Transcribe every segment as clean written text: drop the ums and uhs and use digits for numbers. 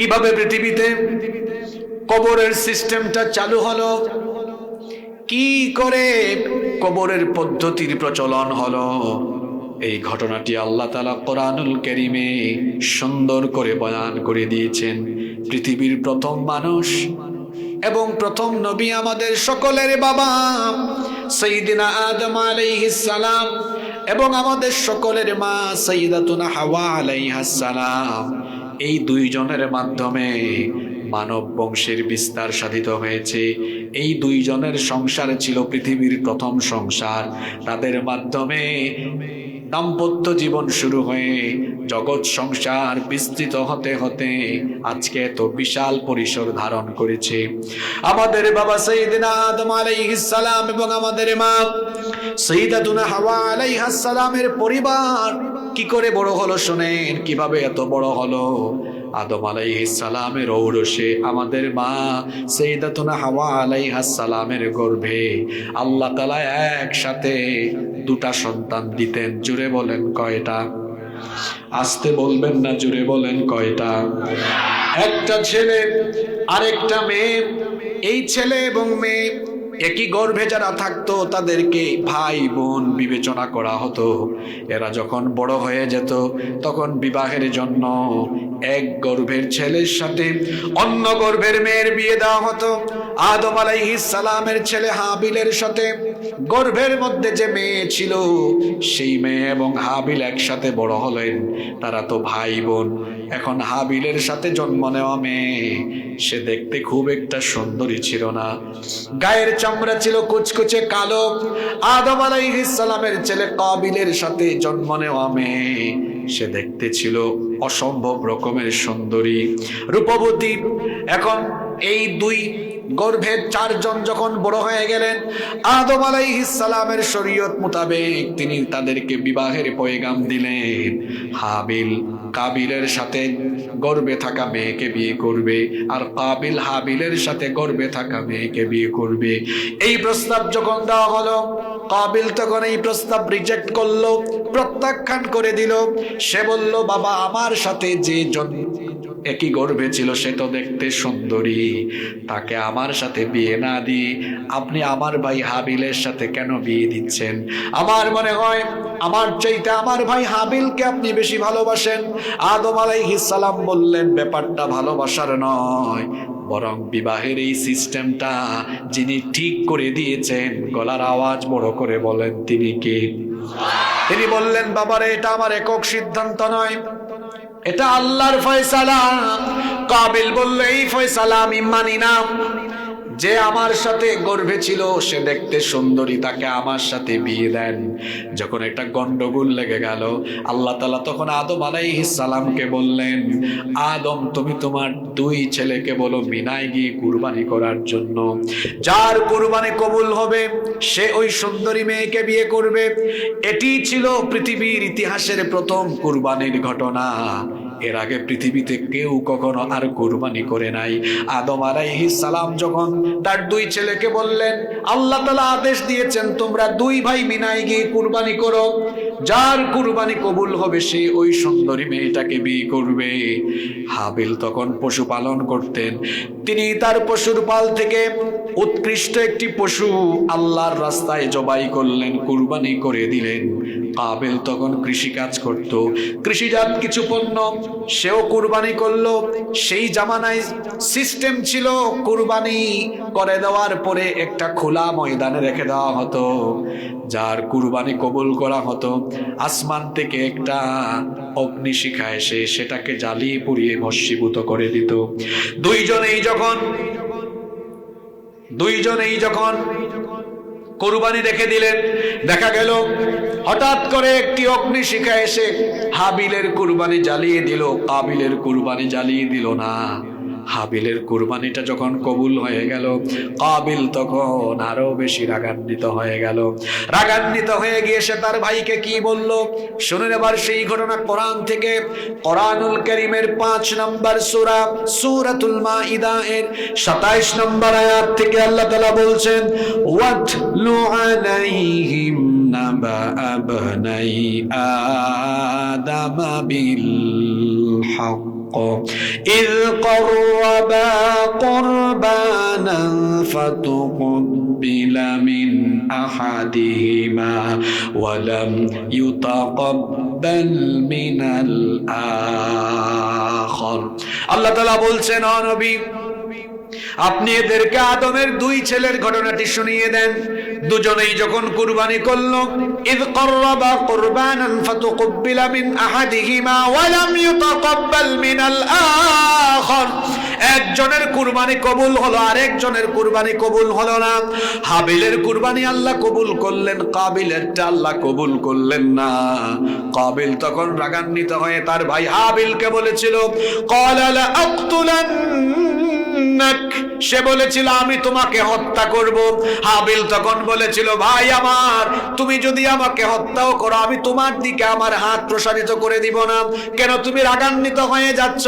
কিভাবে পৃথিবীতে কবরের সিস্টেমটা চালু হলো, কি করে কবরের পদ্ধতির প্রচলন হলো, এই ঘটনাটি আল্লাহ তাআলা কোরআনুল কারীমে সুন্দর করে বয়ান করে দিয়েছেন। পৃথিবীর প্রথম মানুষ এবং প্রথম নবী, আমাদের সকলের বাবা সাইয়্যিদিনা আদম আলাইহিস সালাম এবং আমাদের সকলের মা সাইয়্যিদাতুনা হাওয়া আলাইহাস সালাম, এই দুইজনের মাধ্যমে মানব বংশের বিস্তার সাধিত হয়েছে। এই দুইজনের সংসার ছিল পৃথিবীর প্রথম সংসার। তাদের মাধ্যমে দাম্পত্য জীবন শুরু হয়ে জগৎ সংসার বিস্তৃত হতে হতে আজকে এত বিশাল পরিসর ধারণ করেছে। আমাদের বাবা সাইয়্যিদিনা আদম আলাইহিস সালাম এবং আমাদের মা সাইয়্যিদাতুনা হাওয়া আলাইহাস সালামের পরিবার কি করে বড় হলো শুনেন, কিভাবে এত বড় হলো। আদম আলাইহিস সালামের ঔরসে আমাদের মা সাইয়্যিদাতুনা হাওয়া আলাইহাস সালামের গর্ভে আল্লাহ তাআলা একসাথে দুটা সন্তান দিতেন। জুড়ে বলেন কয়টা? আস্তে বলবেন না, জুড়ে বলেন কয়টা? একটা ছেলে আরেকটা মেয়ে। এই ছেলে এবং মেয়ে একই গর্ভে যারা থাকতো তাদেরকে ভাই বোন বিবেচনা করা হতো। এরা যখন বড় হয়ে যেত তখন বিবাহের জন্য এক গর্ভের ছেলের সাথে অন্য গর্ভের মেয়ের বিয়ে দেওয়া হতো। আদম আলাইহিস সালামের ছেলে হাবিলের সাথে গর্ভের মধ্যে যে মেয়ে ছিল সেই মেয়ে এবং হাবিল একসাথে বড় হলেন। তারা তো ভাই বোন। এখন হাবিলের সাথে জন্ম নেওয়া মেয়ে, সে দেখতে খুব একটা সুন্দরী ছিল না, গায়ের চামড়া ছিল কুচকুচে কালো। আদম আলাইহিস সালামের ছেলে কাবিলের সাথে জন্ম নেওয়া মেয়ে, সে দেখতে ছিল অসম্ভব রকমের সুন্দরী, রূপবতী। এখন এই দুই গর্ভের চারজন যখন বড় হয়ে গেলেন, আদম আলাইহিস সালামের শরীয়ত মোতাবেক তিনি তাদেরকে বিবাহের পয়গাম দিলেন। হাবিল কাবিলের সাথে গর্ভে থাকা মেয়েকে বিয়ে করবে, আর কাবিল হাবিলের সাথে গর্ভে থাকা মেয়েকে বিয়ে করবে। এই প্রস্তাব যখন দেওয়া হলো, কাবিল তখন এই প্রস্তাব রিজেক্ট করলো, প্রত্যাখ্যান করে দিল। সে বলল, বাবা আমার সাথে যে একই গর্ভে ছিল সে তো দেখতে সুন্দরী, তাকে আমার সাথে বিয়ে না দিয়ে আপনি আমার ভাই হাবিলের সাথে কেন বিয়ে দিচ্ছেন? আমার মনে হয় আমার চাইতে আমার ভাই হাবিলকে আপনি বেশি ভালোবাসেন। আদম আলাইহিস সালাম বললেন, ব্যাপারটা ভালোবাসার নয়, বরং বিবাহের এই সিস্টেমটা যিনি ঠিক করে দিয়েছেন, গলার আওয়াজ বড় করে বলেন তিনি কে? তিনি বললেন, বাবারে এটা আমার একক সিদ্ধান্ত নয়, এটা আল্লাহর ফয়সালা। কাবিল বলল, এই ফয়সালা আমি মানি না। যে আমার সাথে গর্ভে ছিল সে দেখতে সুন্দরী, তাকে আমার সাথে বিয়ে দেন। যখন একটা গন্ডগোল লেগে গেল, আল্লাহ তাআলা তখন আদম আলাইহিস সালামকে বললেন, আদম তুমি তোমার দুই ছেলেকে বলো মিনায় গিয়ে কুরবানি করার জন্য। যার কুরবানি কবুল হবে সে ওই সুন্দরী মেয়েকে বিয়ে করবে। এটি ছিল পৃথিবীর ইতিহাসের প্রথম কুরবানির ঘটনা। এর আগে পৃথিবীতে কেউ কখনো আর কুরবানি করে নাই। আদম আলাইহিস সালাম যখন তার দুই ছেলেকে বললেন, আল্লাহ তাআলা আদেশ দিয়েছেন তোমরা দুই ভাই মিনায় গিয়ে কুরবানি করো, যার কুরবানি কবুল হবে সে ওই সুন্দরী মেয়েটাকে বিয়ে করবে। হাবিল তখন পশুপালন করতেন, তিনি তার পশুর পাল থেকে উৎকৃষ্ট একটি পশু আল্লাহর রাস্তায় জবাই করলেন, কুরবানি করে দিলেন। কাবিল তখন কৃষিকাজ করত, কৃষিজাত কিছু পণ্য সেও কুরবানি করলো। সেই জামানায় সিস্টেম ছিল, কুরবানি করে দেওয়ার পরে একটা খোলা ময়দানে রেখে দেওয়া হতো। যার কুরবানি কবুল করা হতো, আসমান থেকে একটা অগ্নিশিখা এসে সেটাকে জ্বালিয়ে পুড়িয়ে ভস্মীভূত করে দিত। দুইজনেই যখন কুরবানি রেখে দিলেন, দেখা গেল হঠাৎ করে একটি অগ্নিশিখা এসে হাবিলের কুরবানি জ্বালিয়ে দিল, কাবিলের কুরবানি জ্বালিয়ে দিল না। হাবিলের কুরবানিটা যখন কবুল হয়ে গেল, কাবিল তখন আরো বেশি রাগান্বিত হয়ে গেল। রাগান্বিত হয়ে গিয়ে সে তার ভাইকে কি বলল শুনুন এবার সেই ঘটনা কোরআন থেকে। কোরআনুল কারীমের 5 নম্বর সূরা সূরাতুল মাইদা এর 27 নম্বর আয়াত থেকে আল্লাহ তাআলা বলছেন, ওয়াতলু আলাইহিম নাবা আবনাই আদাম বিল হক إذ قربا قربانا فتقبل من أحدهما ولم يتقبل من الآخر আল্লাহ তাআলা বলছেন ও নবী আপনি এদেরকে আদমের দুই ছেলের ঘটনাটি শুনিয়ে দেন দুজনেই যখন কুরবানি করলো ইয ক্বাররাবা কুরবানান ফাতুকব্বিলা মিন আহাদিহিমা ওয়া লাম ইউতাকাব্বাল মিনাল আখার একজনের কুরবানি কবুল হলো আরেকজনের কুরবানি কবুল হলো না হাবিলের কুরবানি আল্লাহ কবুল করলেন কাবিলেরটা আল্লাহ কবুল করলেন না কাবিল তখন রাগান্বিত হয়ে তার ভাই হাবিলকে বলেছিল ক্বালা লা আকতুলান সে বলেছিল আমি তোমাকে হত্যা করব হাবিল তখন বলেছিল ভাই আমার তুমি যদি আমাকে হত্যাও করো আমি তোমার দিকে আমার হাত প্রসারিত করে দিব না কেন তুমি রাগান্বিত হয়ে যাচ্ছ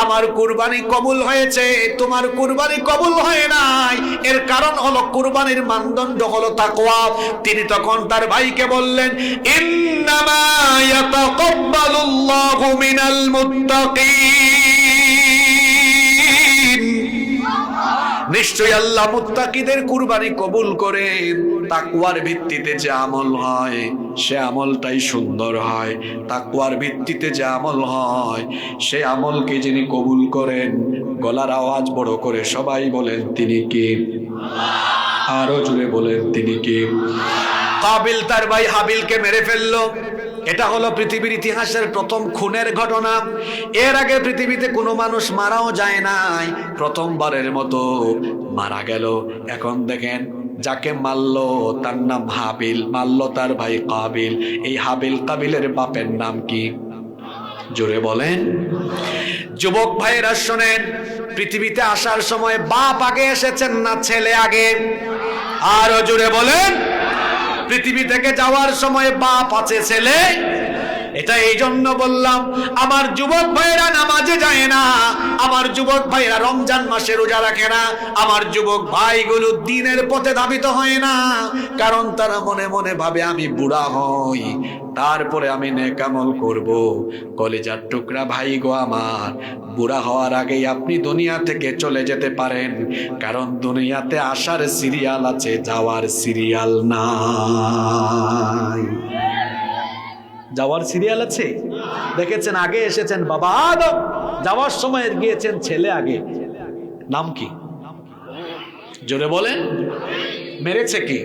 আমার কুরবানি কবুল হয়েছে তোমার কুরবানি কবুল হয় নাই এর কারণ হলো কুরবানির মানদণ্ড হলো তাকওয়া তিনি তখন তার ভাইকে বললেন ইন্নামা ইয়াতাকাব্বালুল্লাহু মিনাল মুত্তাকিন নিশ্চয়ই আল্লাহ মুত্তাকিদের কুরবানি কবুল করেন তাকওয়ার ভিত্তিতে যে আমল হয় সে আমলটাই সুন্দর হয় তাকওয়ার ভিত্তিতে যে আমল হয় সে আমলকে যিনি কবুল করেন গলার আওয়াজ বড় করে সবাই বলেন তিনি কে আল্লাহ আরো জোরে বলেন তিনি কে কাবিল তার ভাই হাবিলকে মেরে ফেললো এটা হলো পৃথিবীর ইতিহাসের প্রথম খুনের ঘটনা এর আগে পৃথিবীতে কোনো মানুষ মারাও যায় নাই প্রথমবারের মতো মারা গেল এখন দেখেন যাকে মারলো তার নাম হাবিল মারলো তার ভাই কাবিল এই হাবিল কাবিলের বাপের নাম কি জোরে বলেন যুবক ভাইরা শুনেন পৃথিবীতে আসার সময় বাপ আগে এসেছেন না ছেলে আগে আরো জোরে বলেন পৃথিবী থেকে যাওয়ার সময় বাপ আছে ছেলে এটা এই জন্য বললাম আমার যুবক ভাইরা নামাজে যায় না আমার যুবক ভাইরা রমজান মাসে রোজা রাখে না আমার যুবক ভাইগুলো দ্বীনের পথে ধাবিত হয় না কারণ তারা মনে মনে ভাবে আমি বুড়া হই তারপরে আমি নেক আমল করব কলিজার টুকরা ভাই গো আমার বুড়া হওয়ার আগেই আপনি দুনিয়া থেকে চলে যেতে পারেন কারণ দুনিয়াতে আসার সিরিয়াল আছে যাওয়ার সিরিয়াল নাই যাওয়ার সিরিয়াল আছে দেখেছেন আগে এসেছেন বাবা আদম যাওয়ার সময় গিয়েছেন ছেলে আগে নাম কি জোরে বলেন মেরেছে কি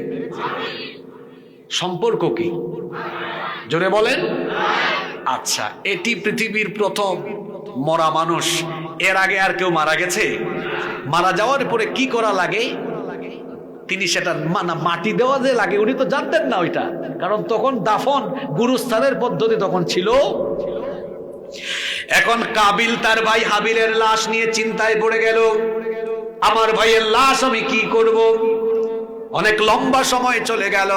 সম্পর্ক কি জোরে বলেন আচ্ছা এটি পৃথিবীর প্রথম মরা মানুষ এর আগে আর কেউ মারা গেছে মারা যাওয়ার পরে কি করা লাগে তিনি সেটা মাটি দেওয়া যে লাগে উনি তো জানতেন না ওইটা কারণ তখন দাফন গুরুস্থানের পদ্ধতি তখন ছিল এখন কাবিল তার ভাই হাবিলের লাশ নিয়ে চিন্তায় পড়ে গেল আমার ভাইয়ের লাশ আমি কি করব অনেক লম্বা সময় চলে গেল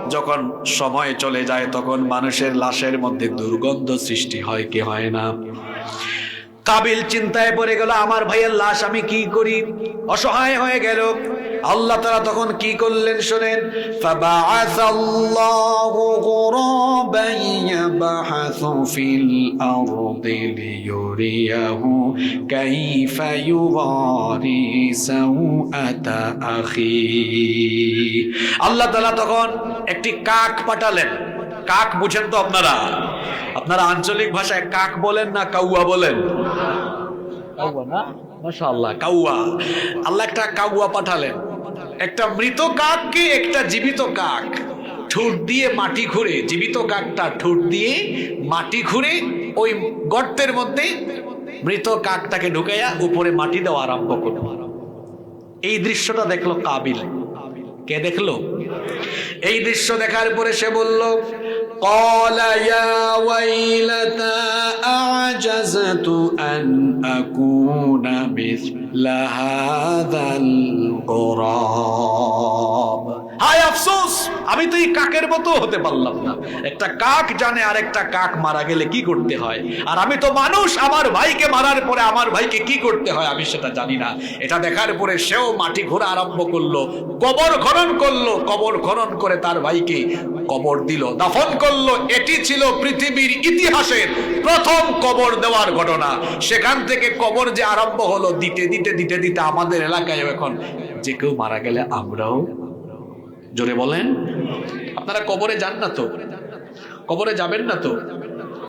যখন সময় চলে যায় তখন মানুষের লাশের মধ্যে দুর্গন্ধ সৃষ্টি হয় কি হয় না কাবিল চিন্তায় পড়ে গেল আমার ভাইয়ের লাশ আমি কি করি অসহায় হয়ে গেল আল্লাহ তাআলা তখন কি করলেন শুনেন ফাবাআসাল্লাহু গুরাবান ইয়াবহাসু ফিল আরদি লিয়ুরিয়াহু কাইফা ইউগারি সাওআতা আখি আল্লাহ তাআলা তখন একটি কাক পাঠালেন কাক বুঝেন তো আপনারা আপনারা আঞ্চলিক ভাষায় কাক বলেন না কাউয়া বলেন কাউয়া না মাশাআল্লাহ কাউয়া আল্লাহ একটা কাউয়া পাঠালেন একটা মৃত কাককে একটা জীবিত কাক ঠোঁট দিয়ে মাটি খুঁড়ে জীবিত কাকটা ঠোঁট দিয়ে মাটি খুঁড়ে ওই গর্তের মধ্যে মৃত কাকটাকে ঢুকাইয়া উপরে মাটি দেওয়া আরম্ভ করল এই দৃশ্যটা দেখলো কাবিল কে দেখলো এই দৃশ্য দেখার পরে সে বলল قال يا ويلتى أعجزت أن أكون مثل هذا الغراب হায় আফসোস আমি তো এই কাকের মতো হতে পারলাম না একটা কাক জানে আর একটা কাক মারা গেলে কি করতে হয় আর আমি তো মানুষ আমার ভাইকে মারার পরে আমার ভাইকে কি করতে হয় আমি সেটা জানি না এটা দেখার পরে সেও মাটি খোঁড়া আরম্ভ করলো কবর খনন করলো কবর খনন করে তার ভাইকে কবর দিল, দাফন করলো। এটি ছিল পৃথিবীর ইতিহাসের প্রথম কবর দেওয়ার ঘটনা। সেখান থেকে কবর যে আরম্ভ হলো, দিতে দিতে দিতে দিতে আমাদের এলাকায় এখন যে কেউ মারা গেলে আমরাও, জোরে বলেন, আপনারা কবরে যান না তো? কবরে যাবেন না তো?